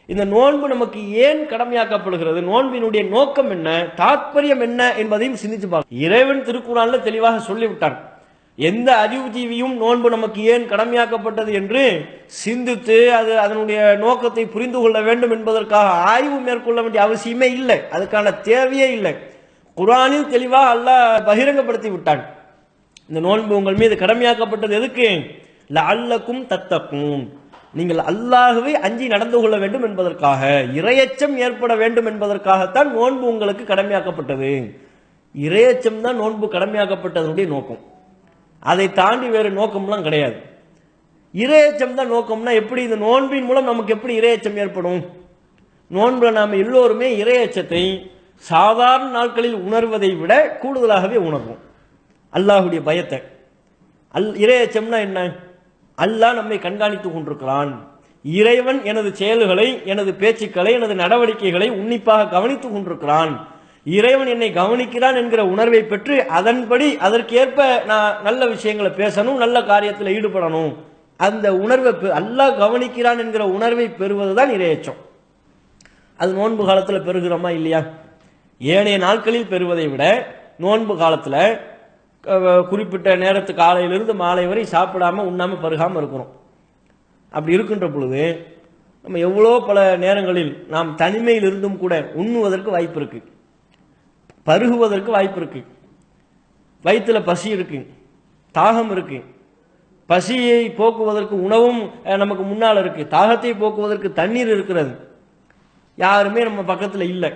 இந்த நோன்பு நமக்கு ஏன் கடமையாக்கப்படுகிறது, நோன்பினுடைய நோக்கம் என்ன, தாத்பரியம் என்ன என்பதையும் சிந்திச்சு பார்க்கணும். இறைவன் திருக்குறான்ல தெளிவாக சொல்லிவிட்டான். எந்த அறிவுஜீவியும் நோன்பு நமக்கு ஏன் கடமையாக்கப்பட்டது என்று சிந்தித்து அதனுடைய நோக்கத்தை புரிந்து கொள்ள வேண்டும் என்பதற்காக ஆய்வு மேற்கொள்ள வேண்டிய அவசியமே இல்லை, அதுக்கான தேவையே இல்லை. குர்ஆனில் தெளிவாக அல்லாஹ் பகிரங்கப்படுத்தி விட்டான். இந்த நோன்பு உங்கள் மீது கடமையாக்கப்பட்டது எதுக்கு? லஅல்லக்கும் தத்தக்கூன், நீங்கள் அல்லாஹ்வை அஞ்சி நடந்து கொள்ள வேண்டும் என்பதற்காக, இறையச்சம் ஏற்பட வேண்டும் என்பதற்காகத்தான் நோன்பு உங்களுக்கு கடமையாக்கப்பட்டது. இறையச்சம் தான் நோன்பு கடமையாக்கப்பட்டதனுடைய நோக்கம். அதை தாண்டி வேறு நோக்கம்லாம் கிடையாது. இறையச்சம் தான் நோக்கம்னா எப்படி இந்த நோன்பின் மூலம் நமக்கு எப்படி இறையச்சம் ஏற்படும்? நோன்புல நாம் எல்லோருமே இறையச்சத்தை சாதாரண நாட்களில் உணர்வதை விட கூடுதலாகவே உணர்வோம். அல்லாஹுடைய பயத்தை. இறையச்சம்னா என்ன? அல்லாஹ் நம்மை கண்காணித்துக் கொண்டிருக்கிறான். இறைவன் எனது செயல்களை, எனது பேச்சுக்களை, எனது நடவடிக்கைகளை உன்னிப்பாக கவனித்துக் கொண்டிருக்கிறான். இறைவன் என்னை கவனிக்கிறான் என்கிற உணர்வை பெற்று அதன்படி அதற்கேற்ப நான் நல்ல விஷயங்களை பேசணும், நல்ல காரியத்தில் ஈடுபடணும். அந்த உணர்வை அல்லாஹ் கவனிக்கிறான் என்கிற உணர்வை பெறுவதுதான் இறையச்சம். அது நோன்பு காலத்தில் பெறுகிறோமா இல்லையா? ஏனைய நாட்களில் பெறுவதை விட நோன்பு காலத்தில் குறிப்பிட்ட நேரத்து காலையிலிருந்து மாலை வரை சாப்பிடாம உண்ணாம பருகாமல் இருக்கிறோம். அப்படி இருக்கின்ற பொழுது நம்ம எவ்வளோ பல நேரங்களில் நாம் தனிமையில் இருந்தும் கூட உண்ணுவதற்கு வாய்ப்பு இருக்கு, பருகுவதற்கு வாய்ப்பு இருக்கு. வயிற்றுல பசி இருக்கு, தாகம் இருக்கு. பசியை போக்குவதற்கு உணவும் நமக்கு முன்னால் இருக்கு, தாகத்தை போக்குவதற்கு தண்ணீர் இருக்கிறது. யாருமே நம்ம பக்கத்தில் இல்லை.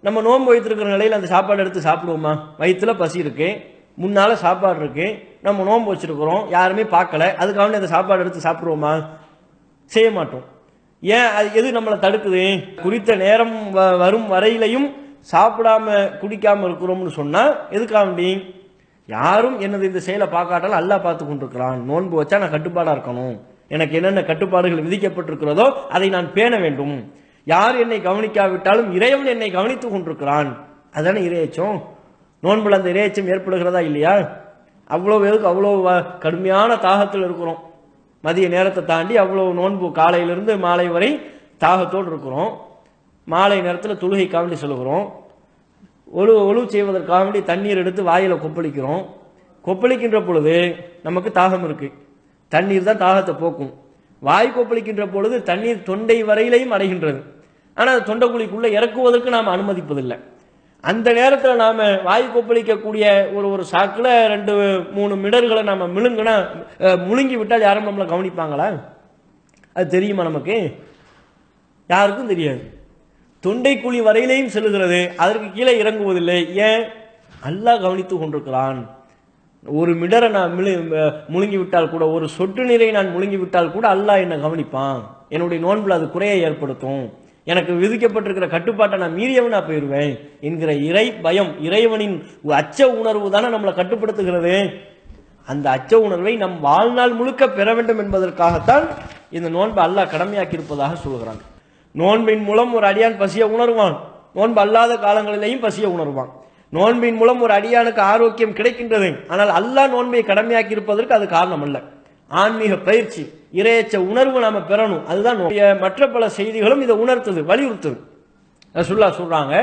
நம்ம நோன்பு வைத்திருக்கிற நிலையில் அந்த சாப்பாடு எடுத்து சாப்பிடுவோமா? வயிற்றுல பசி இருக்கு, முன்னால சாப்பாடு இருக்கு, நம்ம நோன்பு வச்சிருக்கிறோம், யாருமே பார்க்கல, அதுக்காக அந்த சாப்பாடு எடுத்து சாப்பிடுவோமா? செய்ய மாட்டோம். ஏன்? அது எது நம்மளை தடுக்குது? குறித்த நேரம் வரும் வரையிலையும் சாப்பிடாம குடிக்காம இருக்கிறோம்னு சொன்னா எதுக்காண்டி? யாரும் எனது இந்த செயலை பார்க்காட்டாலும் அல்லாஹ் பார்த்து கொண்டிருக்கிறான். நோன்பு வச்சா நான் கட்டுப்பாடா இருக்கணும், எனக்கு என்னென்ன கட்டுப்பாடுகள் விதிக்கப்பட்டிருக்கிறதோ அதை நான் பேண வேண்டும். யார் என்னை கவனிக்காவிட்டாலும் இறைவன் என்னை கவனித்துக் கொண்டிருக்கிறான். அதானே இறையச்சம். நோன்புல அந்த இறையச்சம் ஏற்படுகிறதா இல்லையா? அவ்வளோ எதுக்கு அவ்வளோ கடுமையான தாகத்தில் இருக்கிறோம். மதிய நேரத்தை தாண்டி அவ்வளோ நோன்பு காலையிலிருந்து மாலை வரை தாகத்தோடு இருக்கிறோம். மாலை நேரத்தில் தொழுகைக்காக வேண்டி சொல்லுகிறோம். ஒழு செய்வதற்காக வேண்டி தண்ணீர் எடுத்து வாயில கொப்பளிக்கிறோம். கொப்பளிக்கின்ற பொழுது நமக்கு தாகம் இருக்கு, தண்ணீர் தான் தாகத்தை போக்கும். வாய் கொப்பளிக்கின்ற பொழுது தண்ணீர் தொண்டை வரையிலையும் அடைகின்றது. ஆனால் தொண்டைக்குழிக்குள்ள இறக்குவதற்கு நாம் அனுமதிப்பதில்லை. அந்த நேரத்தில் நாம வாய் கொப்பளிக்கக்கூடிய ஒரு சாக்கில் 2-3 மிடர்களை நாம முழுங்கி விட்டால் யாரும் நம்மளை கவனிப்பாங்களா? அது தெரியுமா? நமக்கு யாருக்கும் தெரியாது. தொண்டைக்குழி வரையிலையும் செல்லுகிறது, அதற்கு கீழே இறங்குவதில்லை. ஏன்? அல்லாஹ் கவனித்துக் கொண்டிருக்கிறான். ஒரு மிடரை நான் முழுங்கி விட்டால் கூட, ஒரு சொட்டு நீரை நான் முழுங்கி விட்டால் கூட அல்லாஹ் என்னை கவனிப்பான். என்னுடைய நோன்பில் அது குறையை ஏற்படுத்தும். எனக்கு விதிக்கப்பட்டிருக்கிற கட்டுப்பாட்டை நான் மீறியவனா போயிடுவேன் என்கிற இறை பயம், இறைவனின் அச்ச உணர்வு தானே நம்மளை கட்டுப்படுத்துகிறது. அந்த அச்ச உணர்வை நம் வாழ்நாள் முழுக்க பெற வேண்டும் என்பதற்காகத்தான் இந்த நோன்பை அல்லாஹ் கடமையாக்கி இருப்பதாக சொல்கிறான். நோன்பின் மூலம் ஒரு அடியான் பசியை உணர்வான், நோன்பு அல்லாத காலங்களிலேயும் பசியை உணர்வான். நோன்பின் மூலம் ஒரு அடியானுக்கு ஆரோக்கியம் கிடைக்கின்றது. ஆனால் அல்லாஹ் நோன்பை கடமையாக்கி இருப்பதற்கு அது காரணம் அல்ல. ஆன்மீக பயிற்சி, இறையச்ச உணர்வு நாம பெறணும். அதுதான் மற்ற பல செய்திகளும் இதை உணர்த்துது, வலியுறுத்துது. ரசூலுல்லாஹ் சொல்றாங்க,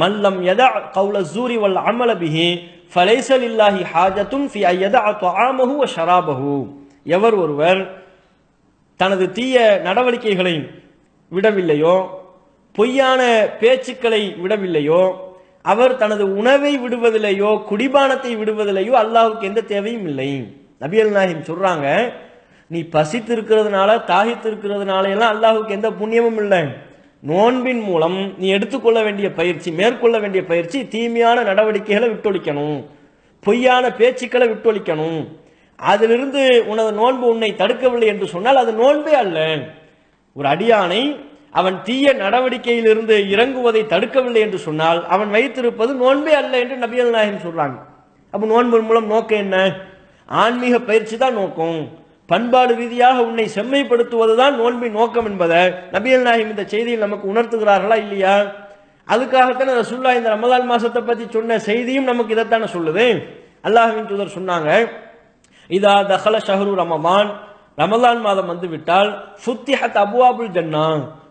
மல்லம் யதா கௌல ஸூரி வல் அமல பிஹி ஃபலைஸ லில்லாஹி ஹாஜத்துன் ஃபி அய்யதா தஆமஹு வ ஷராபஹு. எவர் ஒருவர் தனது தீய நடவடிக்கைகளை விடவில்லையோ, பொய்யான பேச்சுக்களை விடவில்லையோ, அவர் தனது உணவை விடுவதில்லையோ, குடிபானத்தை விடுவதில்லையோ அல்லாஹ்வுக்கு எந்த தேவையும் இல்லை. நபிகள் நாயகம் சொல்றாங்க, நீ பசித்து இருக்கிறதுனால, தாகித்து இருக்கிறதுனால எல்லாம் அல்லாஹ்வுக்கு எந்த புண்ணியமும் இல்லை. நோன்பின் மூலம் நீ எடுத்துக்கொள்ள வேண்டிய பயிற்சி, மேற்கொள்ள வேண்டிய பயிற்சி, தீமையான நடவடிக்கைகளை விட்டொழிக்கணும், பொய்யான பேச்சுக்களை விட்டொழிக்கணும். அதிலிருந்து உனது நோன்பு உன்னை தடுக்கவில்லை என்று சொன்னால் அது நோன்பே அல்ல. ஒரு அடியானை அவன் தீய நடவடிக்கையிலிருந்து இறங்குவதை தடுக்கவில்லை என்று சொன்னால் அவன் வைத்திருப்பது நோன்பே அல்ல என்று நபிகள் நாயகம் சொல்றாங்க. அப்ப நோன்பின் மூலம் நோக்கம் என்ன? ஆன்மீக பயிற்சி தான் நோக்கம். பண்பாடு ரீதியாக உன்னை செம்மைப்படுத்துவதுதான் நோன்பின் நோக்கம் என்பதை நபிகள் நாயகம் இந்த செய்தியில் நமக்கு உணர்த்துகிறார்களா இல்லையா? அதுக்காகத்தானே ரசூலுல்லாஹ் இந்த ரமலான் மாசத்தை பத்தி சொன்ன செய்தியும் நமக்கு இதைத்தானே சொல்லுது. அல்லாஹ்வின் தூதர் சொன்னாங்க, இதா தஹல ஷஹ்ரு ரமலான், ரமலான் மாதம் வந்து விட்டால் ஃபுத்திஹத் அப்வாபுல் ஜன்னா,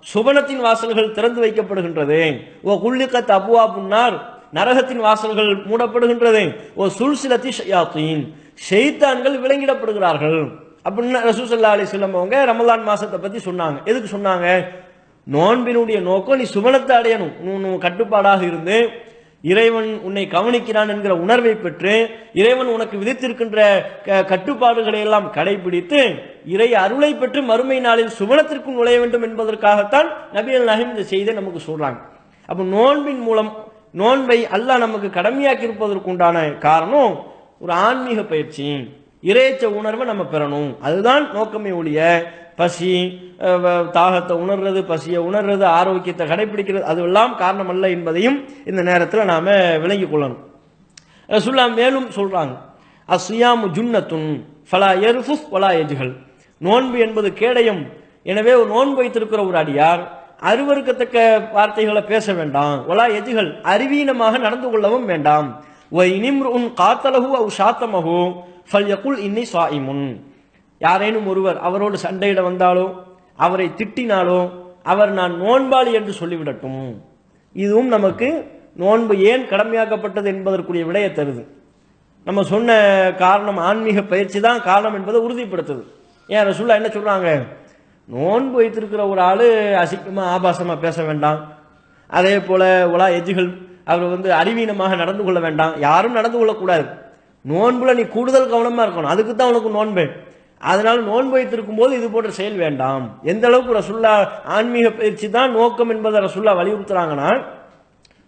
சுபனத்தின் வாசல்கள் திறந்து வைக்கப்படுகின்றது. ஓ குல்லிகத் அபுவாபுன்னார், நரகத்தின் வாசல்கள் மூடப்படுகின்றது. ஓ சுல்சிலத்தி ஷயாத்தீன், ஷைத்தான்கள் விலங்கிடப்படுகிறார்கள் அப்படின்னு ரசூல் ஸல்லல்லாஹு அலைஹி வஸல்லம் அவங்க ரமலான் மாசத்தை பத்தி சொன்னாங்க. எதுக்கு சொன்னாங்க? நோன்பினுடைய நோக்கம் நீ சுபனத்தை அடையணும், நீ கட்டுப்பாடாக இருந்து இறைவன் உன்னை கவனிக்கிறான் என்கிற உணர்வை பெற்று இறைவன் உனக்கு விதித்திருக்கின்ற கட்டுப்பாடுகளை எல்லாம் கடைபிடித்து இறை அருளை பெற்று மறுமை நாளில் சுபனத்திற்குள் நுழைய வேண்டும் என்பதற்காகத்தான் நபிகள் நாயகம் இந்த செய்தியை நமக்கு சொல்றாங்க. அப்ப நோன்பின் மூலம் நோன்பை அல்லாஹ் நமக்கு கடமையாக்கி இருப்பதற்கு உண்டான காரணம் ஒரு ஆன்மீக பயிற்சி, இறைச்ச உணர்வை நம்ம பெறணும். அதுதான் நோக்கமே ஒழிய பசி தாகத்தை உணர்றது, பசியை உணர்றது, ஆரோக்கியத்தை கடைபிடிக்கிறது அதுவெல்லாம் காரணம் அல்ல என்பதையும் இந்த நேரத்தில் நாம விளங்கிக் கொள்ளணும். ரசூலுல்லாஹ் மேலும் சொல்றாங்க, அஸ்ஸியாமு ஜுன்னத்துன் ஃபலா யர்ஃபுஸ் வலா யஜ்ஹல், நோன்பு என்பது கேடயம். எனவே ஒரு நோன்பு வைத்திருக்கிற ஒரு அடியார் அருவருக்கத்தக்க வார்த்தைகளை பேச வேண்டாம், வலா யஜ்ஹல், அறிவீனமாக நடந்து கொள்ளவும் வேண்டாம். வ இனிம்ருன் காத்தலஹு அவ் ஷாத்தமஹு ஃபல்யகுல் இன்னி ஸாயிமுன், யாரேனும் ஒருவர் அவரோடு சண்டையிட வந்தாலோ அவரை திட்டினாலோ அவர் நான் நோன்பாளி என்று சொல்லிவிடட்டும். இதுவும் நமக்கு நோன்பு ஏன் கடமையாக்கப்பட்டது என்பதற்குரிய விடையை தருது. நம்ம சொன்ன காரணம் ஆன்மீக பயிற்சி தான் காரணம் என்பதை உறுதிப்படுத்துது. ஏன் ரசூலுல்லாஹ் என்ன சொல்றாங்க? நோன்பு வைத்திருக்கிற ஒரு ஆளு அசிங்கமா ஆபாசமா பேச வேண்டாம், அதே போல உலா எஜ்ஜுகள் அவர் அறிவீனமாக நடந்து கொள்ள வேண்டாம், யாரும் நடந்து கொள்ளக்கூடாது. நோன்புல நீ கூடுதல் கவனமா இருக்கணும், அதுக்கு தான் உனக்கு நோன்பு. அதனால நோன்பு வைத்திருக்கும் போது இது போன்ற செயல் வேண்டாம். எந்த அளவுக்கு ரசூலுல்லாஹ் ஆன்மீக பயிற்சி தான் நோக்கம் என்பதை ரசூலுல்லாஹ் வலியுறுத்துறாங்கன்னா,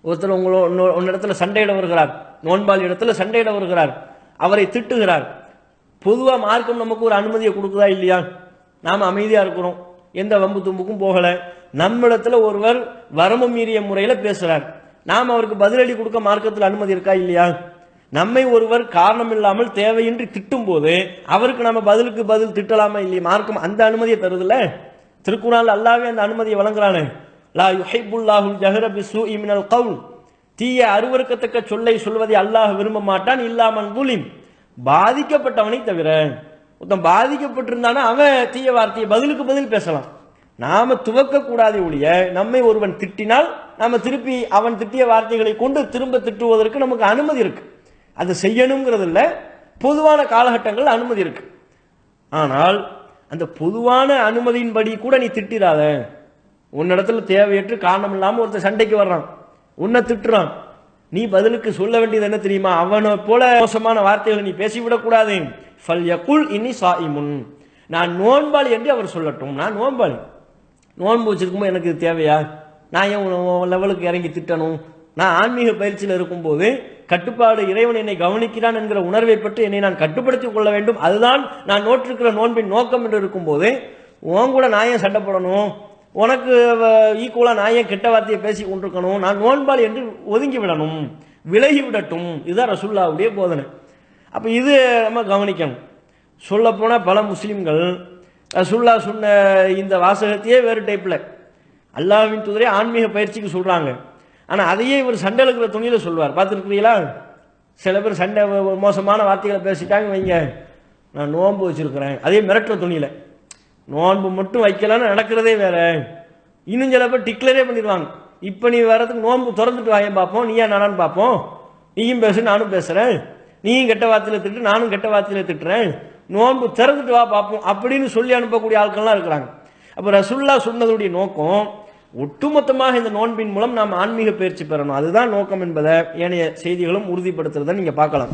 ஒருத்தர் உன்னிடத்துல சண்டையிட வருகிறார், நோன்பாளி இடத்துல சண்டையிட வருகிறார், அவரை திட்டுகிறார். பொதுவா மார்க்கம் நமக்கு ஒரு அனுமதியை கொடுக்குதா இல்லையா? நாம அமைதியா இருக்கிறோம், எந்த வம்பு தும்புக்கும் போகல. நம்மிடத்துல ஒருவர் வரம்பு மீறிய முறையில பேசுறார், நாம் அவருக்கு பதிலடி கொடுக்க மார்க்கத்தில் அனுமதி இருக்கா இல்லையா? நம்மை ஒருவர் காரணம் இல்லாமல் தேவையின்றி திட்டும் போது அவருக்கு நம்ம பதிலுக்கு பதில் திட்டலாமா இல்லையா? மார்க்கம் அந்த அனுமதியை தருதுல்ல. திருக்குறான்ல அல்லாஹ்வே அந்த அனுமதியை வழங்குறானே, லா யுஹிப்புல்லாஹுல் ஜஹர பிஸ்ஸூஇ மினல் கவுல், தீய அருவருக்கத்தக்க சொல்லை சொல்வதை அல்லாஹ் விரும்ப மாட்டான், இல்லாமன் குலிம், பாதிக்கப்பட்டவனை தவிர. ஒருத்தன் பாதிக்கப்பட்டிருந்தானா அவன் தீய வார்த்தையை பதிலுக்கு பதில் பேசலாம். நாம துவக்க கூடாதே ஒழிய நம்மை ஒருவன் திட்டினால் நாம திருப்பி அவன் திட்டிய வார்த்தைகளை கொண்டு திரும்ப திட்டுவதற்கு நமக்கு அனுமதி இருக்கு. அது செய்யணுங்கிறது இல்ல, பொதுவான காலகட்டங்கள் அனுமதி இருக்கு. ஆனால் அந்த பொதுவான அனுமதியின்படி கூட நீ திட்டிராத. உன்னிடத்துல தேவையற்று காரணம் இல்லாம ஒருத்தர் சண்டைக்கு வர்றான், உன்னை திட்டுறான், நீ பதிலுக்கு சொல்ல வேண்டியது என்ன தெரியுமா? அவனை போல மோசமான வார்த்தைகளை நீ பேசிவிடக் கூடாது. ஃபல்யகுல் இன்னி ஸாயிமுன், நான் நோன்பாளி என்று அவர் சொல்லட்டும். நான் நோன்பாளி, நோன்பு வச்சிருக்கும்போது எனக்கு இது தேவையா? நான் ஏன் லெவலுக்கு இறங்கி திட்டணும்? நான் ஆன்மீக பயிற்சியில் இருக்கும்போது கட்டுப்பாடு, இறைவன் என்னை கவனிக்கிறான் என்கிற உணர்வை பற்றி என்னை நான் கட்டுப்படுத்திக் கொள்ள வேண்டும், அதுதான் நான் நோற்றிருக்கிற நோன்பின் நோக்கம் என்று இருக்கும்போது உன் கூட நான் ஏன் சண்டை போடணும்? உனக்கு ஈக்குவலா நான் ஏன் கெட்ட வார்த்தையை பேசி கொண்டிருக்கணும்? நான் நோன்பாளி என்று ஒதுங்கி விடணும், விலகி விடட்டும். இதுதான் ரசூலுல்லாஹ்வுடைய போதனை. அப்ப இது நம்ம கவனிக்கணும். சொல்ல போனா பல முஸ்லிம்கள் ரசூலுல்லாஹ் சொன்ன இந்த வாசகத்தையே வேறு டைப்ல அல்லாஹ்வின் தூதரே ஆன்மீக பயிற்சிக்கு சொல்றாங்க, ஆனா அதையே இவர் சண்டை இருக்கிற துணியில சொல்வார். பார்த்துருக்கிறீங்களா? சில பேர் சண்டை மோசமான வார்த்தைகளை பேசிட்டாங்க வைங்க, நான் நோன்பு வச்சிருக்கிறேன், அதே மிரட்டுற துணியில. நோன்பு மட்டும் வைக்கலான்னு நடக்கிறதே வேற. இன்னும் சில பேர் டிக்ளரே பண்ணிடுவாங்க, இப்ப நீ வரதுக்கு நோன்பு திறந்துட்டு வாயன் பார்ப்போம், நீயா நானான்னு பார்ப்போம், நீயும் பேசு நானும் பேசுறேன், நீயும் கெட்ட வார்த்தையில திட்டு நானும் கெட்ட வார்த்தையில திட்டுறேன், நோன்பு திறந்துட்டு வா பார்ப்போம் அப்படின்னு சொல்லி அனுப்பக்கூடிய ஆட்கள்லாம் இருக்கிறாங்க. அப்ப ரசூலுல்லாஹ் சொன்னதுடைய நோக்கம் ஒட்டுமொத்தமாக இந்த நோன்பின் மூலம் நாம் ஆன்மீக பயிற்சி பெறணும், அதுதான் நோக்கம் என்பதை ஏனைய செய்திகளும் உறுதிப்படுத்துறதை நீங்க பார்க்கலாம்.